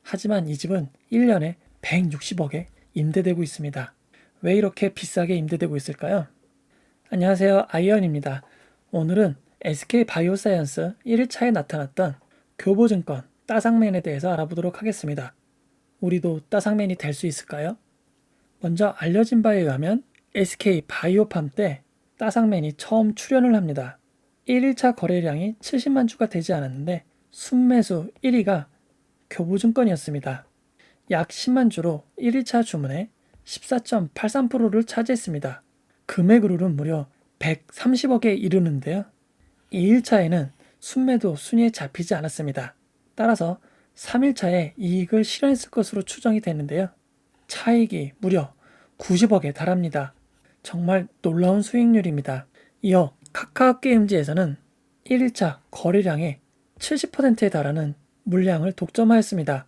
하지만 이 집은 1년에 160억에 임대되고 있습니다. 왜 이렇게 비싸게 임대되고 있을까요? 안녕하세요. 아이언입니다. 오늘은 SK바이오사이언스 1일차에 나타났던 교보증권 따상맨에 대해서 알아보도록 하겠습니다. 우리도 따상맨이 될 수 있을까요? 먼저 알려진 바에 의하면 SK바이오팜 때 따상맨이 처음 출연을 합니다. 1일차 거래량이 70만 주가 되지 않았는데 순매수 1위가 교보증권이었습니다. 약 10만 주로 1일차 주문의 14.83%를 차지했습니다. 금액으로는 무려 130억에 이르는데요. 2일차에는 순매도 순위에 잡히지 않았습니다. 따라서 3일차에 이익을 실현했을 것으로 추정이 되는데요. 차익이 무려 90억에 달합니다. 정말 놀라운 수익률입니다. 이어 카카오게임즈에서는 1일차 거래량의 70%에 달하는 물량을 독점하였습니다.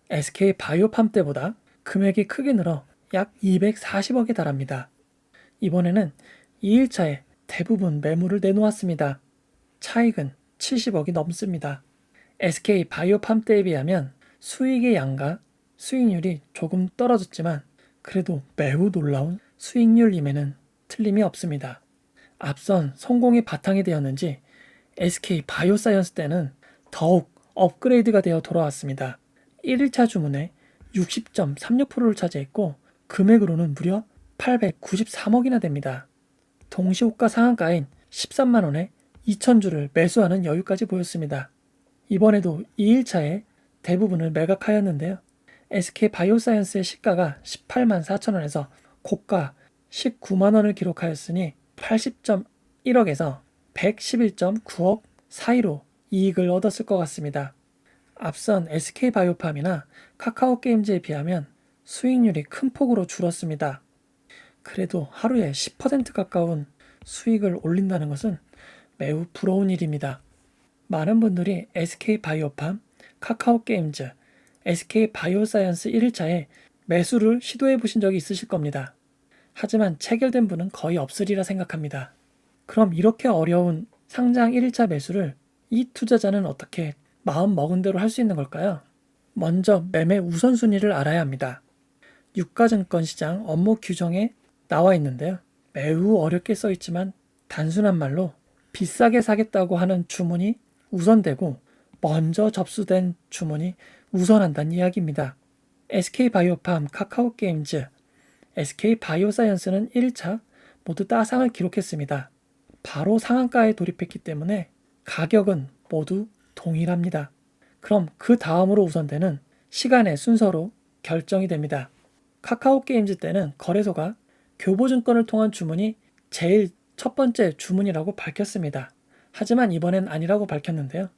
SK바이오팜 때보다 금액이 크게 늘어 약 240억에 달합니다. 이번에는 2일차에 대부분 매물을 내놓았습니다. 차익은 70억이 넘습니다. SK바이오팜 때에 비하면 수익의 양과 수익률이 조금 떨어졌지만 그래도 매우 놀라운 수익률임에는 틀림이 없습니다. 앞선 성공이 바탕이 되었는지 SK바이오사이언스 때는 더욱 업그레이드가 되어 돌아왔습니다. 1일차 주문에 60.36%를 차지했고 금액으로는 무려 893억이나 됩니다. 동시호가 상한가인 13만원에 2,000주를 매수하는 여유까지 보였습니다. 이번에도 2일차에 대부분을 매각하였는데요. SK바이오사이언스의 시가가 18만 4천원에서 고가 19만원을 기록하였으니 80.1억에서 111.9억 사이로 이익을 얻었을 것 같습니다. 앞선 SK바이오팜이나 카카오게임즈에 비하면 수익률이 큰 폭으로 줄었습니다. 그래도 하루에 10% 가까운 수익을 올린다는 것은 매우 부러운 일입니다. 많은 분들이 SK바이오팜, 카카오게임즈, SK바이오사이언스 1일차에 매수를 시도해 보신 적이 있으실 겁니다. 하지만 체결된 분은 거의 없으리라 생각합니다. 그럼 이렇게 어려운 상장 1일차 매수를 이 투자자는 어떻게 마음 먹은 대로 할 수 있는 걸까요? 먼저 매매 우선순위를 알아야 합니다. 유가증권 시장 업무 규정에 나와 있는데요. 매우 어렵게 써 있지만 단순한 말로 비싸게 사겠다고 하는 주문이 우선되고 먼저 접수된 주문이 우선한다는 이야기입니다. SK바이오팜, 카카오게임즈, SK바이오사이언스는 1차 모두 따상을 기록했습니다. 바로 상한가에 돌입했기 때문에 가격은 모두 동일합니다. 그럼 그 다음으로 우선되는 시간의 순서로 결정이 됩니다. 카카오게임즈 때는 거래소가 교보증권을 통한 주문이 제일 첫 번째 주문이라고 밝혔습니다. 하지만 이번엔 아니라고 밝혔는데요.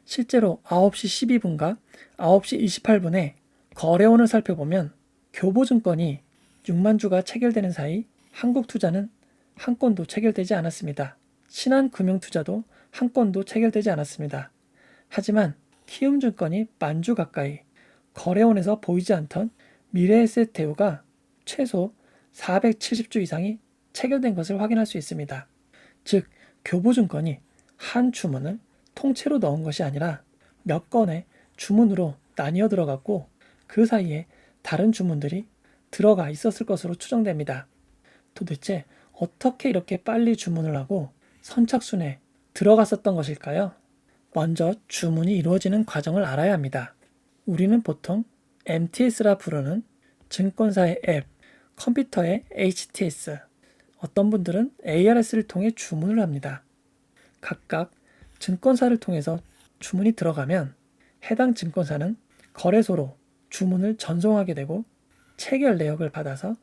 실제로 9시 12분과 9시 28분에 거래원을 살펴보면 교보증권이 6만 주가 체결되는 사이 한국투자는 한 건도 체결되지 않았습니다. 신한금융투자도 한 건도 체결되지 않았습니다. 하지만 키움증권이 10,000주 가까이, 거래원에서 보이지 않던 미래에셋대우가 최소 470주 이상이 체결된 것을 확인할 수 있습니다. 즉, 교보증권이 한 주문을 통째로 넣은 것이 아니라 몇 건의 주문으로 나뉘어 들어갔고 그 사이에 다른 주문들이 들어가 있었을 것으로 추정됩니다. 도대체 어떻게 이렇게 빨리 주문을 하고 선착순에 들어갔었던 것일까요? 먼저 주문이 이루어지는 과정을 알아야 합니다. 우리는 보통 MTS라 부르는 증권사의 앱, 컴퓨터의 HTS, 어떤 분들은 ARS를 통해 주문을 합니다. 각각 증권사를 통해서 주문이 들어가면 해당 증권사는 거래소로 주문을 전송하게 되고 체결 내역을 받아서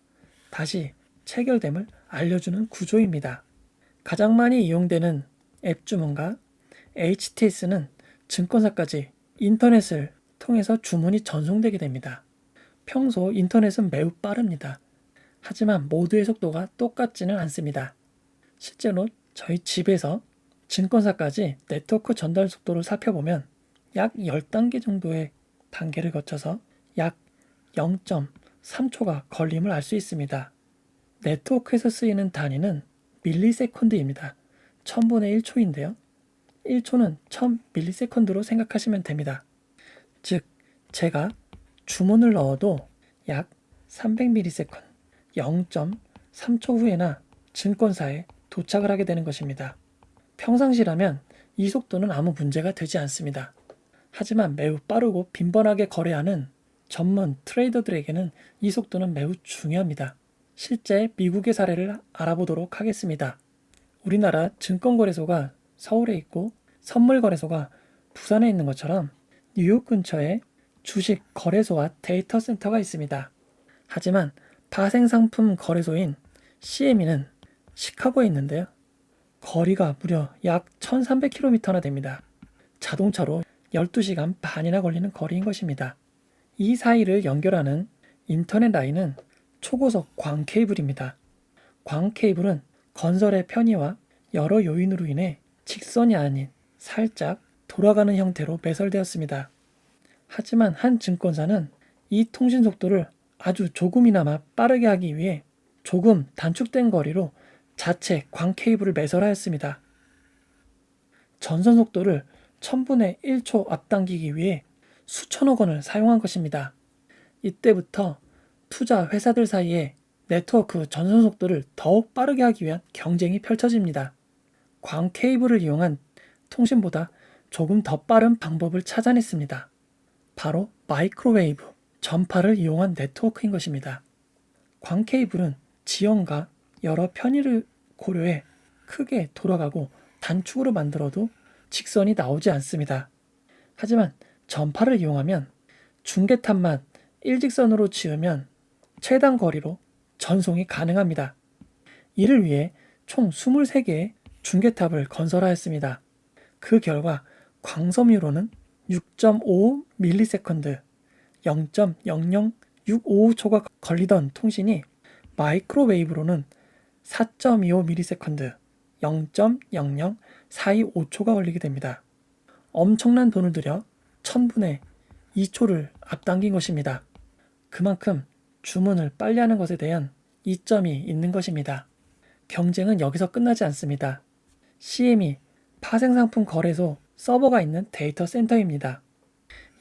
다시 체결됨을 알려주는 구조입니다. 가장 많이 이용되는 앱 주문과 HTS는 증권사까지 인터넷을 통해서 주문이 전송되게 됩니다. 평소 인터넷은 매우 빠릅니다. 하지만 모두의 속도가 똑같지는 않습니다. 실제로 저희 집에서 증권사까지 네트워크 전달 속도를 살펴보면 약 10단계 정도의 단계를 거쳐서 약 0.3초가 걸림을 알 수 있습니다. 네트워크에서 쓰이는 단위는 밀리세컨드입니다. 1000분의 1초인데요. 1초는 1000밀리세컨드로 생각하시면 됩니다. 즉, 제가 주문을 넣어도 약 300ms, 0.3초 후에나 증권사에 도착을 하게 되는 것입니다. 평상시라면 이 속도는 아무 문제가 되지 않습니다. 하지만 매우 빠르고 빈번하게 거래하는 전문 트레이더들에게는 이 속도는 매우 중요합니다. 실제 미국의 사례를 알아보도록 하겠습니다. 우리나라 증권거래소가 서울에 있고 선물거래소가 부산에 있는 것처럼 뉴욕 근처에 주식 거래소와 데이터 센터가 있습니다. 하지만 파생상품 거래소인 CME는 시카고에 있는데요. 거리가 무려 약 1300km나 됩니다. 자동차로 12시간 반이나 걸리는 거리인 것입니다. 이 사이를 연결하는 인터넷 라인은 초고속 광 케이블입니다. 광 케이블은 건설의 편의와 여러 요인으로 인해 직선이 아닌 살짝 돌아가는 형태로 매설되었습니다. 하지만 한 증권사는 이 통신 속도를 아주 조금이나마 빠르게 하기 위해 조금 단축된 거리로 자체 광 케이블을 매설하였습니다. 전선 속도를 1000분의 1초 앞당기기 위해 수천억 원을 사용한 것입니다. 이때부터 투자 회사들 사이에 네트워크 전선 속도를 더욱 빠르게 하기 위한 경쟁이 펼쳐집니다. 광 케이블을 이용한 통신보다 조금 더 빠른 방법을 찾아냈습니다. 바로 마이크로웨이브, 전파를 이용한 네트워크인 것입니다. 광 케이블은 지형과 여러 편의를 고려해 크게 돌아가고 단축으로 만들어도 직선이 나오지 않습니다. 하지만 전파를 이용하면 중계탑만 일직선으로 지으면 최단 거리로 전송이 가능합니다. 이를 위해 총 23개의 중계탑을 건설하였습니다. 그 결과 광섬유로는 6.5ms, 0.00655초가 걸리던 통신이 마이크로웨이브로는 4.25ms, 0.00425초가 걸리게 됩니다. 엄청난 돈을 들여 1000분의 2초를 앞당긴 것입니다. 그만큼 주문을 빨리 하는 것에 대한 이점이 있는 것입니다. 경쟁은 여기서 끝나지 않습니다. CME, 파생상품 거래소 서버가 있는 데이터 센터입니다.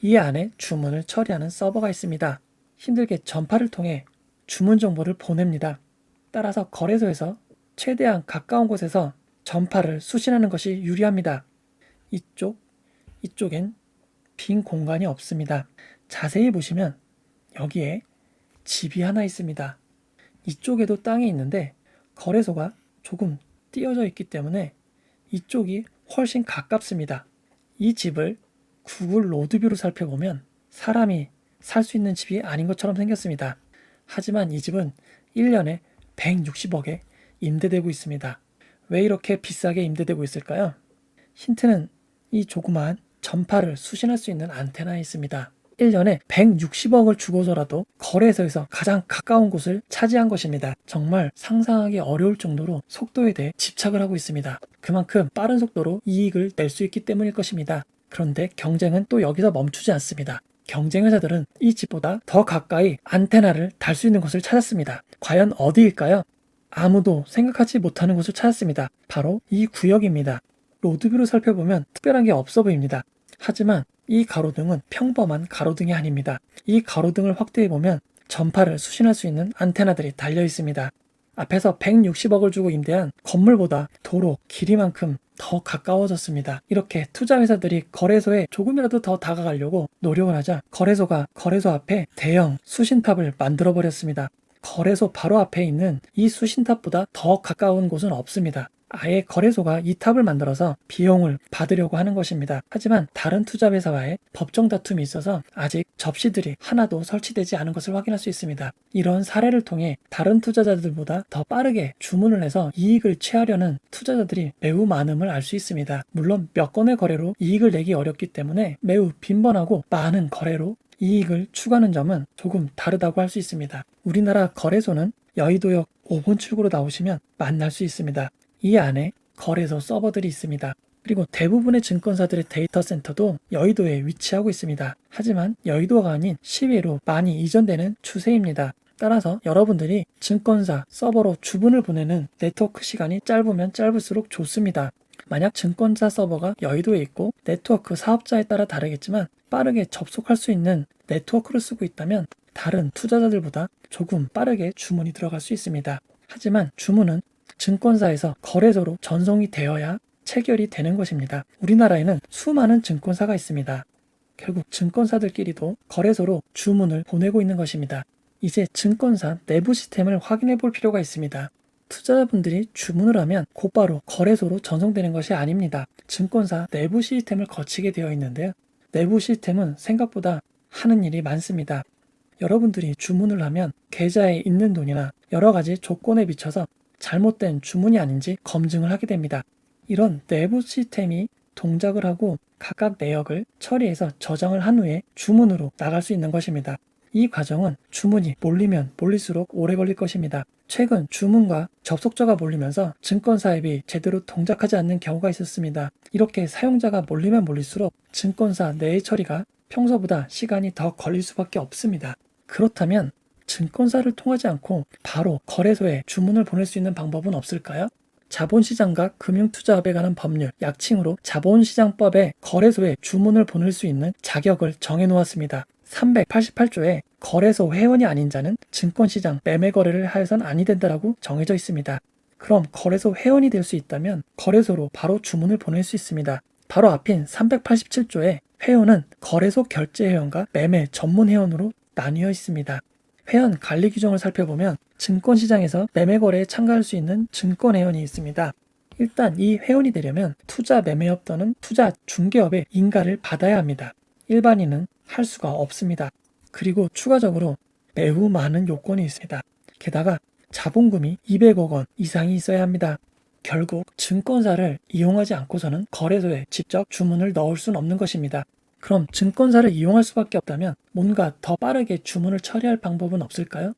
이 안에 주문을 처리하는 서버가 있습니다. 힘들게 전파를 통해 주문 정보를 보냅니다. 따라서 거래소에서 최대한 가까운 곳에서 전파를 수신하는 것이 유리합니다. 이쪽엔 빈 공간이 없습니다. 자세히 보시면 여기에 집이 하나 있습니다. 이쪽에도 땅이 있는데 거래소가 조금 띄어져 있기 때문에 이쪽이 훨씬 가깝습니다. 이 집을 구글 로드뷰로 살펴보면 사람이 살 수 있는 집이 아닌 것처럼 생겼습니다. 하지만 이 집은 1년에 160억에 임대되고 있습니다. 왜 이렇게 비싸게 임대되고 있을까요? 힌트는 이 조그마한 전파를 수신할 수 있는 안테나에 있습니다. 1년에 160억을 주고서라도 거래소에서 가장 가까운 곳을 차지한 것입니다. 정말 상상하기 어려울 정도로 속도에 대해 집착을 하고 있습니다. 그만큼 빠른 속도로 이익을 낼 수 있기 때문일 것입니다. 그런데 경쟁은 또 여기서 멈추지 않습니다. 경쟁 회사들은 이 집보다 더 가까이 안테나를 달 수 있는 곳을 찾았습니다. 과연 어디일까요? 아무도 생각하지 못하는 곳을 찾았습니다. 바로 이 구역입니다. 로드뷰로 살펴보면 특별한 게 없어 보입니다. 하지만 이 가로등은 평범한 가로등이 아닙니다. 이 가로등을 확대해보면 전파를 수신할 수 있는 안테나들이 달려 있습니다. 앞에서 160억을 주고 임대한 건물보다 도로 길이만큼 더 가까워졌습니다. 이렇게 투자회사들이 거래소에 조금이라도 더 다가가려고 노력을 하자 거래소가 거래소 앞에 대형 수신탑을 만들어버렸습니다. 거래소 바로 앞에 있는 이 수신탑보다 더 가까운 곳은 없습니다. 아예 거래소가 이 탑을 만들어서 비용을 받으려고 하는 것입니다. 하지만 다른 투자회사와의 법정 다툼이 있어서 아직 접시들이 하나도 설치되지 않은 것을 확인할 수 있습니다. 이런 사례를 통해 다른 투자자들보다 더 빠르게 주문을 해서 이익을 취하려는 투자자들이 매우 많음을 알 수 있습니다. 물론 몇 건의 거래로 이익을 내기 어렵기 때문에 매우 빈번하고 많은 거래로 이익을 추구하는 점은 조금 다르다고 할 수 있습니다. 우리나라 거래소는 여의도역 5번 출구로 나오시면 만날 수 있습니다. 이 안에 거래소 서버들이 있습니다. 그리고 대부분의 증권사들의 데이터 센터도 여의도에 위치하고 있습니다. 하지만 여의도가 아닌 시외로 많이 이전되는 추세입니다. 따라서 여러분들이 증권사 서버로 주문을 보내는 네트워크 시간이 짧으면 짧을수록 좋습니다. 만약 증권사 서버가 여의도에 있고 네트워크 사업자에 따라 다르겠지만 빠르게 접속할 수 있는 네트워크를 쓰고 있다면 다른 투자자들보다 조금 빠르게 주문이 들어갈 수 있습니다. 하지만 주문은 증권사에서 거래소로 전송이 되어야 체결이 되는 것입니다. 우리나라에는 수많은 증권사가 있습니다. 결국 증권사들끼리도 거래소로 주문을 보내고 있는 것입니다. 이제 증권사 내부 시스템을 확인해 볼 필요가 있습니다. 투자자분들이 주문을 하면 곧바로 거래소로 전송되는 것이 아닙니다. 증권사 내부 시스템을 거치게 되어 있는데요. 내부 시스템은 생각보다 하는 일이 많습니다. 여러분들이 주문을 하면 계좌에 있는 돈이나 여러 가지 조건에 비춰서 잘못된 주문이 아닌지 검증을 하게 됩니다. 이런 내부 시스템이 동작을 하고 각각 내역을 처리해서 저장을 한 후에 주문으로 나갈 수 있는 것입니다. 이 과정은 주문이 몰리면 몰릴수록 오래 걸릴 것입니다. 최근 주문과 접속자가 몰리면서 증권사 앱이 제대로 동작하지 않는 경우가 있었습니다. 이렇게 사용자가 몰리면 몰릴수록 증권사 내의 처리가 평소보다 시간이 더 걸릴 수밖에 없습니다. 그렇다면 증권사를 통하지 않고 바로 거래소에 주문을 보낼 수 있는 방법은 없을까요? 자본시장과 금융투자업에 관한 법률, 약칭으로 자본시장법에 거래소에 주문을 보낼 수 있는 자격을 정해놓았습니다. 388조에 거래소 회원이 아닌 자는 증권시장 매매 거래를 하여선 아니 된다라고 정해져 있습니다. 그럼 거래소 회원이 될 수 있다면 거래소로 바로 주문을 보낼 수 있습니다. 바로 앞인 387조에 회원은 거래소 결제 회원과 매매 전문 회원으로 나뉘어 있습니다. 회원 관리 규정을 살펴보면 증권시장에서 매매 거래에 참가할 수 있는 증권 회원이 있습니다. 일단 이 회원이 되려면 투자 매매업 또는 투자 중개업의 인가를 받아야 합니다. 일반인은 할 수가 없습니다. 그리고 추가적으로 매우 많은 요건이 있습니다. 게다가 자본금이 200억 원 이상이 있어야 합니다. 결국 증권사를 이용하지 않고서는 거래소에 직접 주문을 넣을 수는 없는 것입니다. 그럼 증권사를 이용할 수밖에 없다면 뭔가 더 빠르게 주문을 처리할 방법은 없을까요?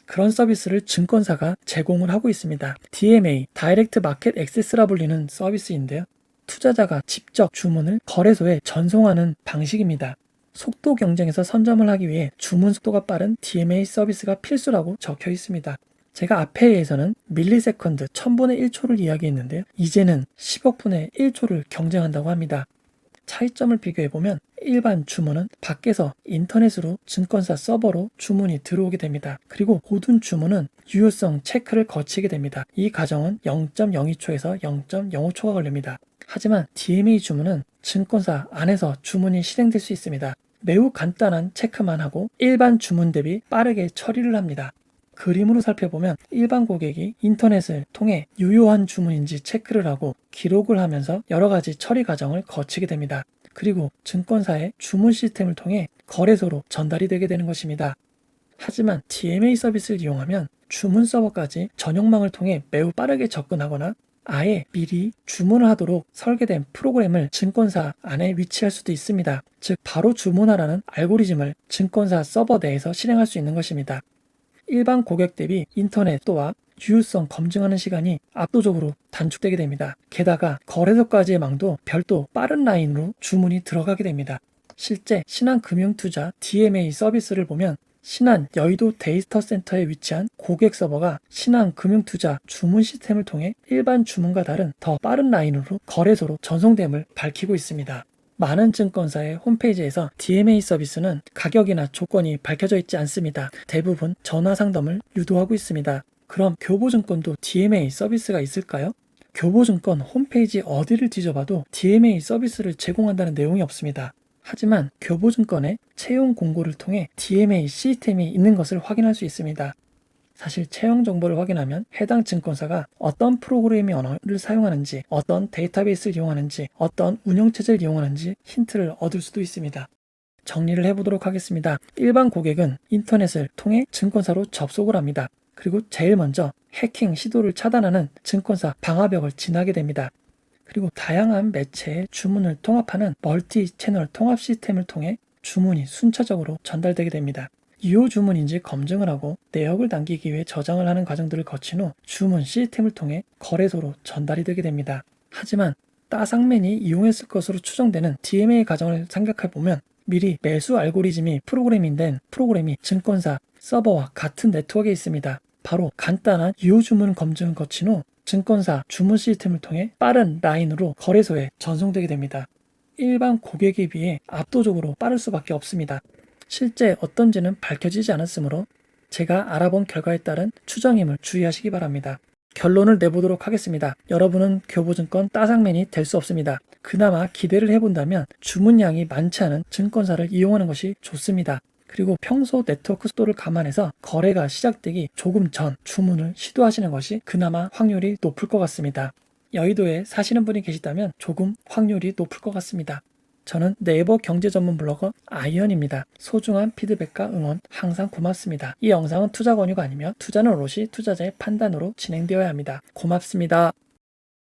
그런 서비스를 증권사가 제공을 하고 있습니다. DMA, 다이렉트 마켓 액세스라 불리는 서비스인데요. 투자자가 직접 주문을 거래소에 전송하는 방식입니다. 속도 경쟁에서 선점을 하기 위해 주문 속도가 빠른 DMA 서비스가 필수라고 적혀 있습니다. 제가 앞에에서는 밀리세컨드 1000분의 1초를 이야기했는데요. 이제는 10억 분의 1초를 경쟁한다고 합니다. 차이점을 비교해보면 일반 주문은 밖에서 인터넷으로 증권사 서버로 주문이 들어오게 됩니다. 그리고 모든 주문은 유효성 체크를 거치게 됩니다. 이 과정은 0.02초에서 0.05초가 걸립니다. 하지만 DMA 주문은 증권사 안에서 주문이 실행될 수 있습니다. 매우 간단한 체크만 하고 일반 주문 대비 빠르게 처리를 합니다. 그림으로 살펴보면 일반 고객이 인터넷을 통해 유효한 주문인지 체크를 하고 기록을 하면서 여러 가지 처리 과정을 거치게 됩니다. 그리고 증권사의 주문 시스템을 통해 거래소로 전달이 되게 되는 것입니다. 하지만 DMA 서비스를 이용하면 주문 서버까지 전용망을 통해 매우 빠르게 접근하거나 아예 미리 주문을 하도록 설계된 프로그램을 증권사 안에 위치할 수도 있습니다. 즉 바로 주문하라는 알고리즘을 증권사 서버 내에서 실행할 수 있는 것입니다. 일반 고객 대비 인터넷 속도와 유효성 검증하는 시간이 압도적으로 단축되게 됩니다. 게다가 거래소까지의 망도 별도 빠른 라인으로 주문이 들어가게 됩니다. 실제 신한금융투자 DMA 서비스를 보면 신한 여의도 데이터 센터에 위치한 고객 서버가 신한금융투자 주문 시스템을 통해 일반 주문과 다른 더 빠른 라인으로 거래소로 전송됨을 밝히고 있습니다. 많은 증권사의 홈페이지에서 DMA 서비스는 가격이나 조건이 밝혀져 있지 않습니다. 대부분 전화 상담을 유도하고 있습니다. 그럼 교보증권도 DMA 서비스가 있을까요? 교보증권 홈페이지 어디를 뒤져봐도 DMA 서비스를 제공한다는 내용이 없습니다. 하지만 교보증권의 채용 공고를 통해 DMA 시스템이 있는 것을 확인할 수 있습니다. 사실 채용 정보를 확인하면 해당 증권사가 어떤 프로그래밍 언어를 사용하는지, 어떤 데이터베이스를 이용하는지, 어떤 운영체제를 이용하는지 힌트를 얻을 수도 있습니다. 정리를 해보도록 하겠습니다. 일반 고객은 인터넷을 통해 증권사로 접속을 합니다. 그리고 제일 먼저 해킹 시도를 차단하는 증권사 방화벽을 지나게 됩니다. 그리고 다양한 매체의 주문을 통합하는 멀티 채널 통합 시스템을 통해 주문이 순차적으로 전달되게 됩니다. 유효 주문인지 검증을 하고 내역을 남기기 위해 저장을 하는 과정들을 거친 후 주문 시스템을 통해 거래소로 전달이 되게 됩니다. 하지만 따상맨이 이용했을 것으로 추정되는 DMA 과정을 생각해보면 미리 매수 알고리즘이 프로그래밍된 프로그램이 증권사 서버와 같은 네트워크에 있습니다. 바로 간단한 유효 주문 검증을 거친 후 증권사 주문 시스템을 통해 빠른 라인으로 거래소에 전송되게 됩니다. 일반 고객에 비해 압도적으로 빠를 수밖에 없습니다. 실제 어떤지는 밝혀지지 않았으므로 제가 알아본 결과에 따른 추정임을 주의하시기 바랍니다. 결론을 내보도록 하겠습니다. 여러분은 교보증권 따상맨이 될 수 없습니다. 그나마 기대를 해본다면 주문량이 많지 않은 증권사를 이용하는 것이 좋습니다. 그리고 평소 네트워크 속도를 감안해서 거래가 시작되기 조금 전 주문을 시도하시는 것이 그나마 확률이 높을 것 같습니다. 여의도에 사시는 분이 계시다면 조금 확률이 높을 것 같습니다. 저는 네이버 경제 전문 블로거 아이언입니다. 소중한 피드백과 응원 항상 고맙습니다. 이 영상은 투자 권유가 아니며 투자는 오롯이 투자자의 판단으로 진행되어야 합니다. 고맙습니다.